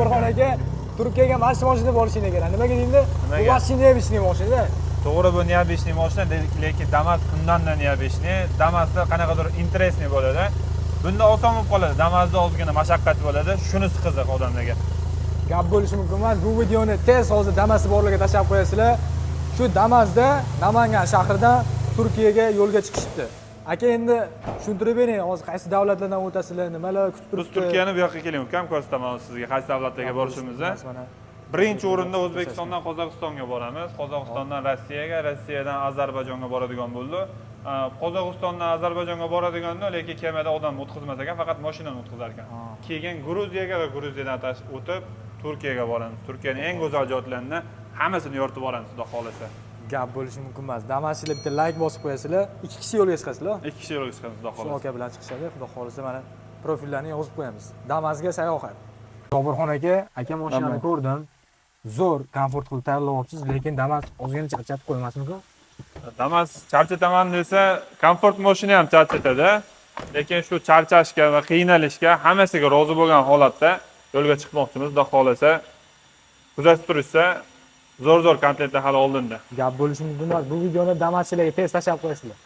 Sobirxon aka Turkiyaga mana shu mashinada borishing kerak. Nimaga deydi? Bu mashina bishni mashina. To'g'ri, bu neobeshniy mashina, lekin Damas undan-da neobeshniy. Damasda qanaqadir interesniy bo'ladi. Bunda oson bo'lib qoladi. Damasda ozgina mashaqqat bo'ladi. Shunisi qiziq odamlarga. Gap bo'lishi mumkin emas. Bu videoni tez hozir Damasda borlarga tashlab qo'yasizlar. Shu Damasda Namangan shahridan Turkiyaga yo'lga chiqishibdi. Aka endi tushuntirib bering, hozir qaysi davlatlardan o'tasizlar, nimalar kutib turibdi? Biz Turkiyani bu yoqqa keling, ukam, ko'rsataman sizga qaysi davlatlarga borishimizni. Birinchi o'rinda O'zbekistondan Qozog'istonga boramiz, Qozog'istondan Rossiyaga, Rossiyadan Ozarbayjonga boradigan bo'ldi. Qozog'istondan Ozarbayjonga boradiganda, lekin kemada odam o'tkazmas ekan, faqat mashinani o'tkazar ekan. Keyin Gruziyaga va Gruziyadan o'tib Turkiyaga boramiz. Turkiyaning eng go'zal joylarini hammasini yoritib boramiz, xudo xolasa. Gap bo'lishi mumkin emas. Damaschilar bitta like bosib qo'yasizlar, 2 kishi yo'lga chiqasizlar. 2 kishi yo'lga chiqamiz, xudo xolasa. Shu aka bilan chiqishadi, xudo xolasa mana profillarni yozib qo'yamiz. Damasga sayohat. Sobirxon aka mashinani ko'rdim. Zo'r, komfort qilib tayyorlayapsiz, lekin Damas ozgina charchatib qo'ymasmikan? Damas charchataman desa, komfort mashina ham charchatadi. Lekin shu charchashga va qiynalishga hammasiga rozi bo'lgan holatda yo'lga chiqmoqchimiz, xudo xolasa. Kuzatib turishsa, zo'r komplektlar hali oldinda. Gap bo'lishi mumkin emas. Bu videoni Damaschilarga tez tashlab qo'yasizlar.